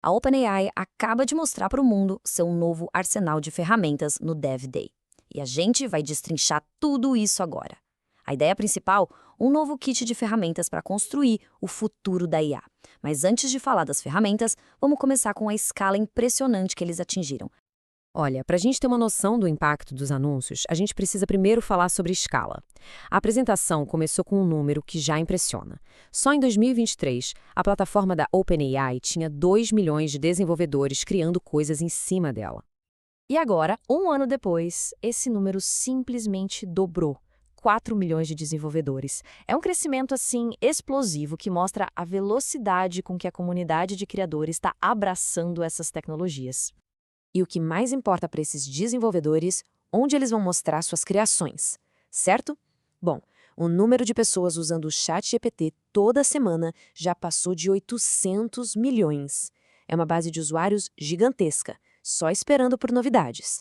A OpenAI acaba de mostrar para o mundo seu novo arsenal de ferramentas no Dev Day. E a gente vai destrinchar tudo isso agora. A ideia principal, um novo kit de ferramentas para construir o futuro da IA. Mas antes de falar das ferramentas, vamos começar com a escala impressionante que eles atingiram. Olha, para a gente ter uma noção do impacto dos anúncios, a gente precisa primeiro falar sobre escala. A apresentação começou com um número que já impressiona. Só em 2023, a plataforma da OpenAI tinha 2 milhões de desenvolvedores criando coisas em cima dela. E agora, um ano depois, esse número simplesmente dobrou. 4 milhões de desenvolvedores. É um crescimento, assim, explosivo que mostra a velocidade com que a comunidade de criadores está abraçando essas tecnologias. E o que mais importa para esses desenvolvedores, onde eles vão mostrar suas criações, certo? Bom, o número de pessoas usando o ChatGPT toda semana já passou de 800 milhões. É uma base de usuários gigantesca, só esperando por novidades.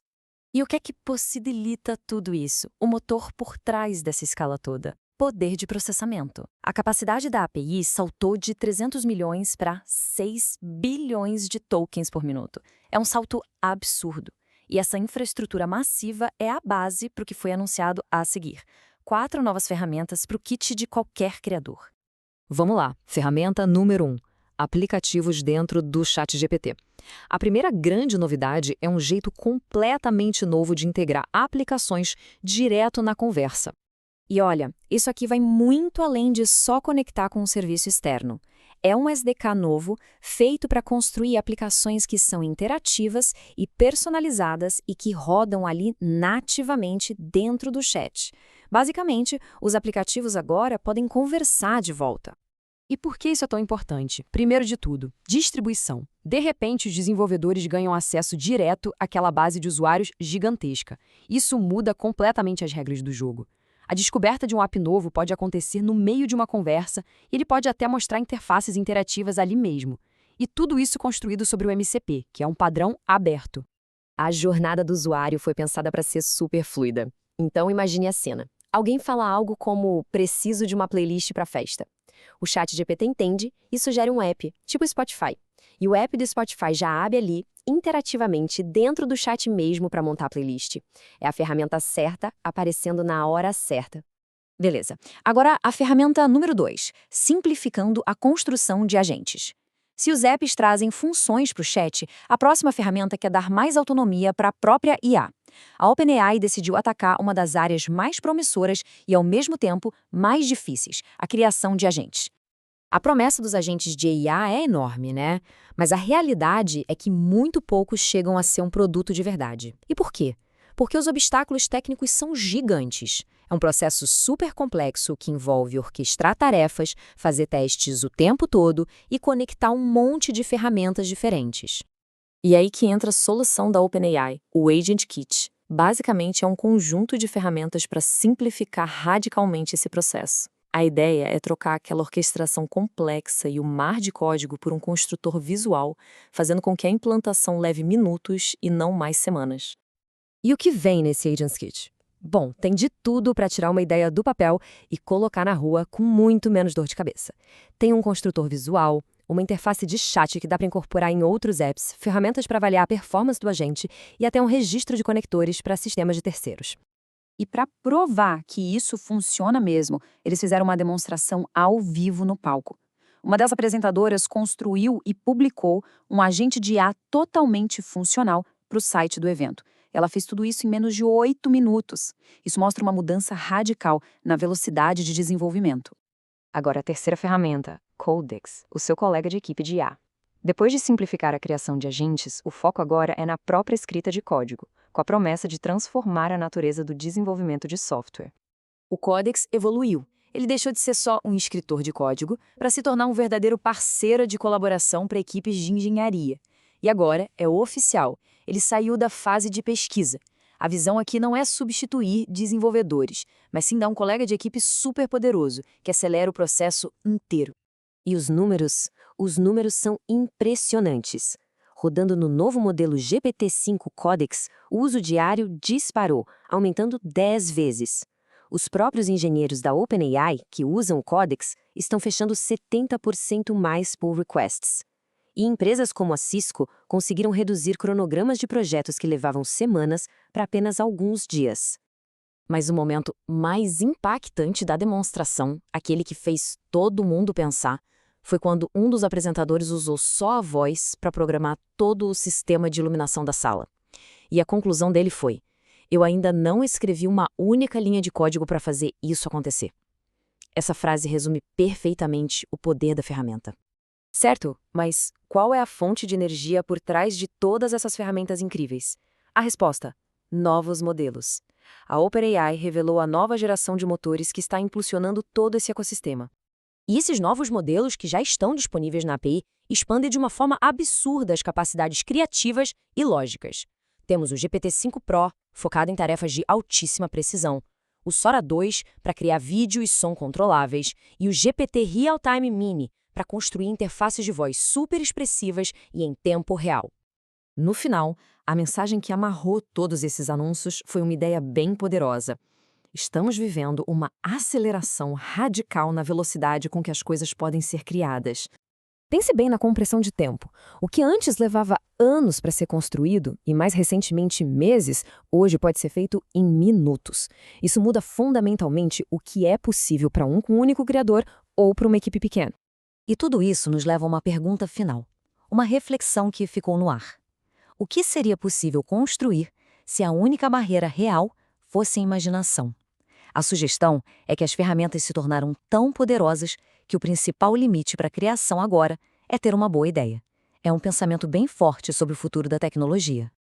E o que é que possibilita tudo isso? O motor por trás dessa escala toda. Poder de processamento. A capacidade da API saltou de 300 milhões para 6 bilhões de tokens por minuto. É um salto absurdo. E essa infraestrutura massiva é a base para o que foi anunciado a seguir. 4 novas ferramentas para o kit de qualquer criador. Vamos lá, ferramenta número 1. Aplicativos dentro do ChatGPT. A primeira grande novidade é um jeito completamente novo de integrar aplicações direto na conversa. E olha, isso aqui vai muito além de só conectar com um serviço externo. É um SDK novo, feito para construir aplicações que são interativas e personalizadas e que rodam ali nativamente dentro do chat. Basicamente, os aplicativos agora podem conversar de volta. E por que isso é tão importante? Primeiro de tudo, distribuição. De repente, os desenvolvedores ganham acesso direto àquela base de usuários gigantesca. Isso muda completamente as regras do jogo. A descoberta de um app novo pode acontecer no meio de uma conversa e ele pode até mostrar interfaces interativas ali mesmo. E tudo isso construído sobre o MCP, que é um padrão aberto. A jornada do usuário foi pensada para ser super fluida. Então imagine a cena. Alguém fala algo como "preciso de uma playlist para festa". O ChatGPT entende e sugere um app, tipo Spotify. E o app do Spotify já abre ali, interativamente, dentro do chat mesmo para montar a playlist. É a ferramenta certa, aparecendo na hora certa. Beleza. Agora, a ferramenta número 2, simplificando a construção de agentes. Se os apps trazem funções para o chat, a próxima ferramenta quer dar mais autonomia para a própria IA. A OpenAI decidiu atacar uma das áreas mais promissoras e, ao mesmo tempo, mais difíceis, a criação de agentes. A promessa dos agentes de IA é enorme, né? Mas a realidade é que muito poucos chegam a ser um produto de verdade. E por quê? Porque os obstáculos técnicos são gigantes. É um processo super complexo que envolve orquestrar tarefas, fazer testes o tempo todo e conectar um monte de ferramentas diferentes. E aí que entra a solução da OpenAI, o Agent Kit. Basicamente, é um conjunto de ferramentas para simplificar radicalmente esse processo. A ideia é trocar aquela orquestração complexa e o mar de código por um construtor visual, fazendo com que a implantação leve minutos e não mais semanas. E o que vem nesse Agent Kit? Bom, tem de tudo para tirar uma ideia do papel e colocar na rua com muito menos dor de cabeça. Tem um construtor visual, uma interface de chat que dá para incorporar em outros apps, ferramentas para avaliar a performance do agente e até um registro de conectores para sistemas de terceiros. E para provar que isso funciona mesmo, eles fizeram uma demonstração ao vivo no palco. Uma das apresentadoras construiu e publicou um agente de IA totalmente funcional para o site do evento. Ela fez tudo isso em menos de 8 minutos. Isso mostra uma mudança radical na velocidade de desenvolvimento. Agora, a terceira ferramenta, Codex, o seu colega de equipe de IA. Depois de simplificar a criação de agentes, o foco agora é na própria escrita de código, com a promessa de transformar a natureza do desenvolvimento de software. O Codex evoluiu. Ele deixou de ser só um escritor de código para se tornar um verdadeiro parceiro de colaboração para equipes de engenharia. E agora é oficial. Ele saiu da fase de pesquisa. A visão aqui não é substituir desenvolvedores, mas sim dar um colega de equipe super poderoso, que acelera o processo inteiro. E os números? Os números são impressionantes. Rodando no novo modelo GPT-5 Codex, o uso diário disparou, aumentando 10 vezes. Os próprios engenheiros da OpenAI, que usam o Codex, estão fechando 70% mais pull requests. E empresas como a Cisco conseguiram reduzir cronogramas de projetos que levavam semanas para apenas alguns dias. Mas o momento mais impactante da demonstração, aquele que fez todo mundo pensar, foi quando um dos apresentadores usou só a voz para programar todo o sistema de iluminação da sala. E a conclusão dele foi: eu ainda não escrevi uma única linha de código para fazer isso acontecer. Essa frase resume perfeitamente o poder da ferramenta. Certo, mas qual é a fonte de energia por trás de todas essas ferramentas incríveis? A resposta: novos modelos. A OpenAI revelou a nova geração de motores que está impulsionando todo esse ecossistema. E esses novos modelos que já estão disponíveis na API expandem de uma forma absurda as capacidades criativas e lógicas. Temos o GPT-5 Pro, focado em tarefas de altíssima precisão, o Sora 2 para criar vídeo e som controláveis e o GPT Real-Time Mini para construir interfaces de voz super expressivas e em tempo real. No final, a mensagem que amarrou todos esses anúncios foi uma ideia bem poderosa. Estamos vivendo uma aceleração radical na velocidade com que as coisas podem ser criadas. Pense bem na compressão de tempo. O que antes levava anos para ser construído, e mais recentemente meses, hoje pode ser feito em minutos. Isso muda fundamentalmente o que é possível para um único criador ou para uma equipe pequena. E tudo isso nos leva a uma pergunta final, uma reflexão que ficou no ar. O que seria possível construir se a única barreira real fosse a imaginação? A sugestão é que as ferramentas se tornaram tão poderosas que o principal limite para a criação agora é ter uma boa ideia. É um pensamento bem forte sobre o futuro da tecnologia.